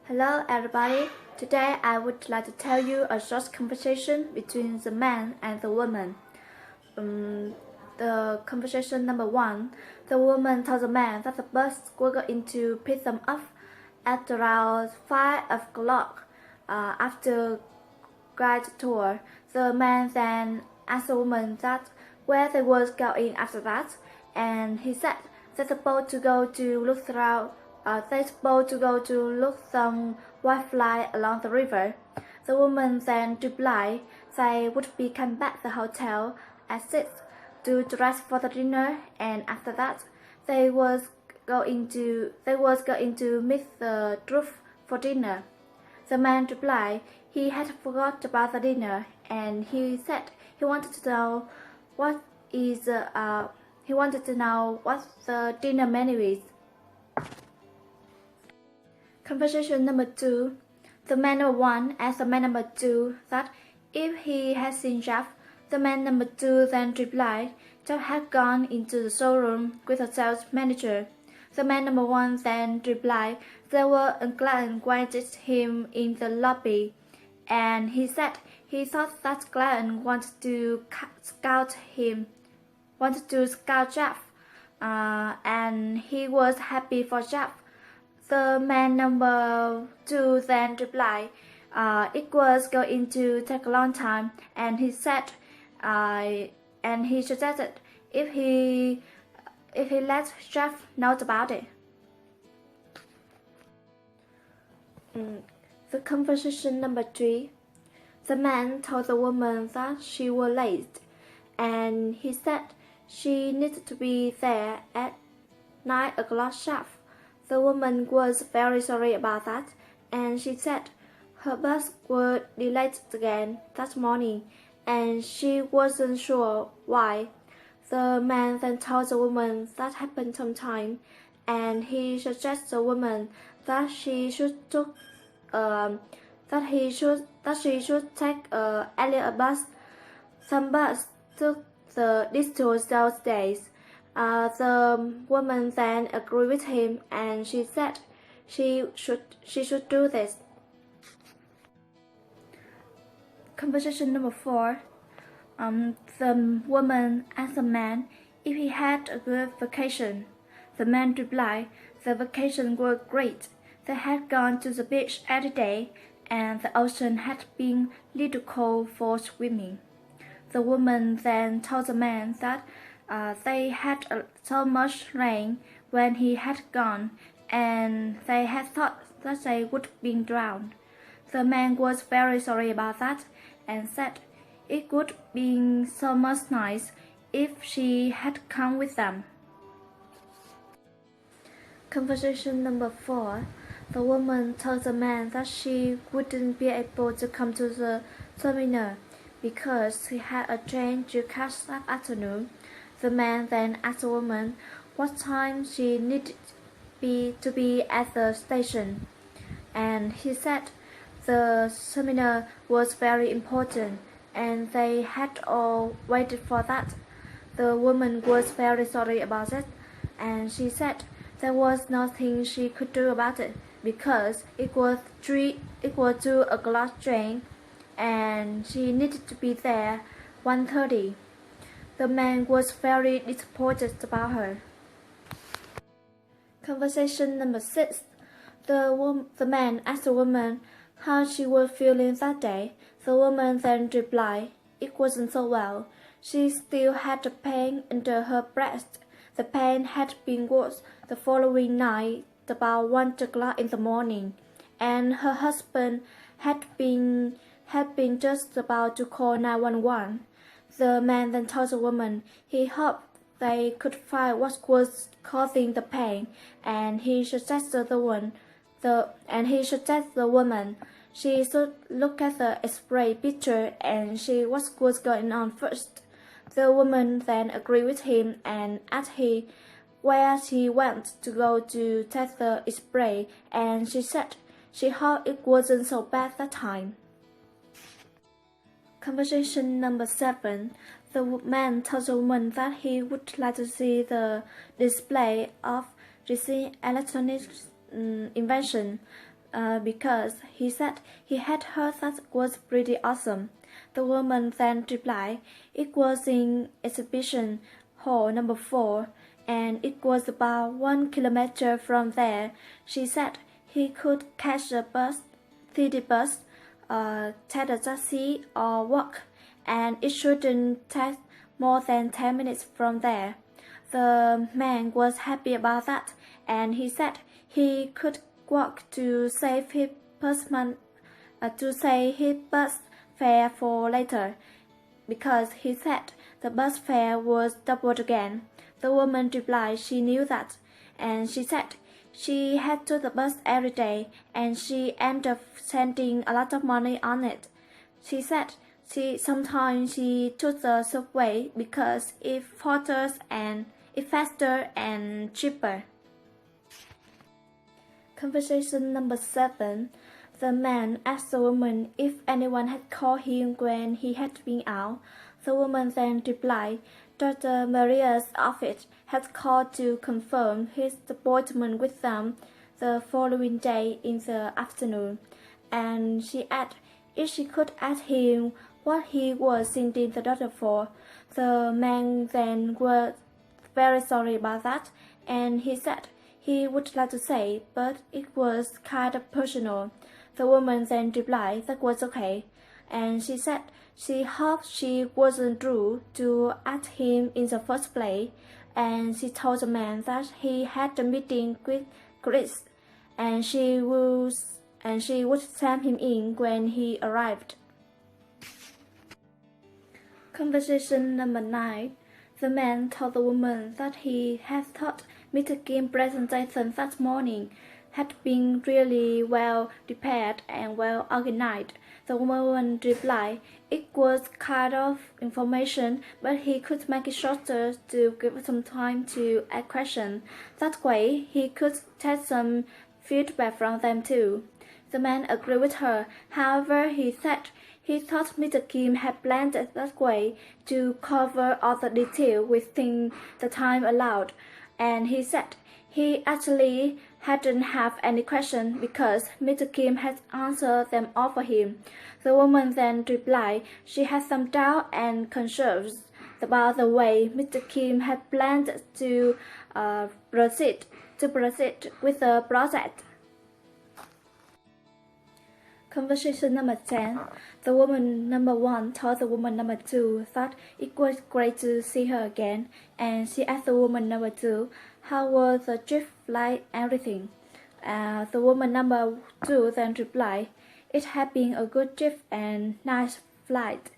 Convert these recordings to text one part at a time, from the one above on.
Hello everybody, today I would like to tell you a short conversation between the man and the woman. The conversation number 1, the woman told the man that the bus was going to pick them up at around 5 o'clock after guide tour. The man then asked the woman that where they was going after that, and he said they're supposed to go to look around. They're supposed to go to look some wildlife along the river. The woman then replied they would be come back the hotel at 6 to dress for the dinner, and after that they was going to meet the troop for dinner. The man replied he had forgot about the dinner, and he said he wanted to know what the dinner menu is. Conversation number 2. The man number 1 asked the man number 2 that if he had seen Jeff. The man number 2 then replied Jeff had gone into the showroom with a sales manager. The man number 1 then replied they were a client waited him in the lobby, and he said he thought that client wanted to scout Jeff, and he was happy for Jeff. The man number 2 then replied it was going to take a long time, and he said and he suggested if he let Jeff know about it. The conversation number 3. The man told the woman that she was late, and he said she needed to be there at 9 o'clock sharp. The woman was very sorry about that, and she said her bus was delayed again that morning, and she wasn't sure why. The man then told the woman that happened sometime, and he suggested the woman that she should take earlier bus. Some bus took the detour those days. The woman then agreed with him, and she said she should do this. Conversation number 4. The woman asked the man if he had a good vacation. The man replied the vacation was great. They had gone to the beach every day, and the ocean had been little cold for swimming. The woman then told the man that they had so much rain when he had gone, and they had thought that they would be drowned. The man was very sorry about that, and said it would be so much nice if she had come with them. Conversation number 4. The woman told the man that she wouldn't be able to come to the terminal because she had a train to catch that afternoon. The man then asked the woman what time she needed to be at the station, and he said the terminal was very important, and they had all waited for that. The woman was very sorry about it, and she said there was nothing she could do about it because it was 2 o'clock train, and she needed to be there 1:30. The man was very disappointed about her. Conversation number 6. The man asked the woman how she was feeling that day. The woman then replied it wasn't so well. She still had a pain under her breast. The pain had been worse the following night about 1 o'clock in the morning, and her husband had been just about to call 911. The man then told the woman he hoped they could find what was causing the pain, and he suggested the woman she should look at the X-ray picture and see what was going on first. The woman then agreed with him and asked where she went to go to test the X-ray, and she said she hoped it wasn't so bad that time. Conversation number 7. The man told the woman that he would like to see the display of recent electronic invention. because he said he had heard that was pretty awesome. The woman then replied, it was in exhibition hall number 4, and it was about 1 kilometer from there. She said he could catch a bus, city bus, take a taxi or walk, and it shouldn't take more than 10 minutes from there. The man was happy about that, and he said he could walk to save his bus fare for later, because he said the bus fare was doubled again. The woman replied she knew that, and she said she had to the bus every day, and she ended up spending a lot of money on it. She said sometimes she took the subway because it's faster and cheaper. Conversation number 7. The man asked the woman if anyone had called him when he had been out. The woman then replied, Dr. Maria's office had called to confirm his appointment with them the following day in the afternoon, and she asked if she could ask him what he was sending the doctor for. The man then was very sorry about that, and he said he would like to say, but it was kind of personal. The woman then replied that was okay, and she said she hoped she wasn't rude to ask him in the first place, and she told the man that he had a meeting with Chris, and she would send him in when he arrived. Conversation number 9. The man told the woman that he had thought Mr. Kim's presentation that morning had been really well prepared and well organized. The woman replied it was kind of information, but he could make it shorter to give some time to ask questions. That way, he could take some feedback from them too. The man agreed with her. However, he said he thought Mr. Kim had planned it that way to cover all the details within the time allowed, and he said he actually hadn't have any question because Mr. Kim had answered them all for him. The woman then replied she had some doubt and concerns about the way Mr. Kim had planned to proceed with the project. Conversation number 10. The woman number 1 told the woman number 2 that it was great to see her again, and she asked the woman number 2 how was the trip like everything. The woman number 2 then replied, it had been a good trip and nice flight.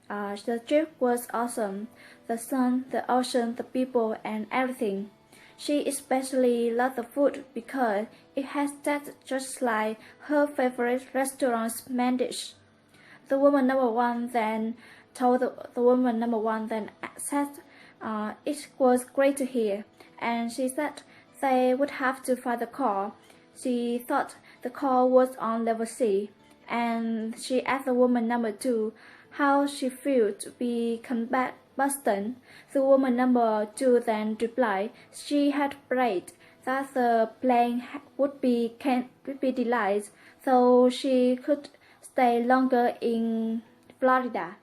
The trip was awesome. The sun, the ocean, the people, and everything. She especially loved the food because it had tasted just like her favorite restaurant's main dish. The woman number 1 then told the woman number 1 then said it was great to hear, and she said they would have to find the car. She thought the car was on level C, and she asked the woman number 2 how she felt to be come back Boston. The woman number 2 then replied she had prayed that the plane would be delayed so she could stay longer in Florida.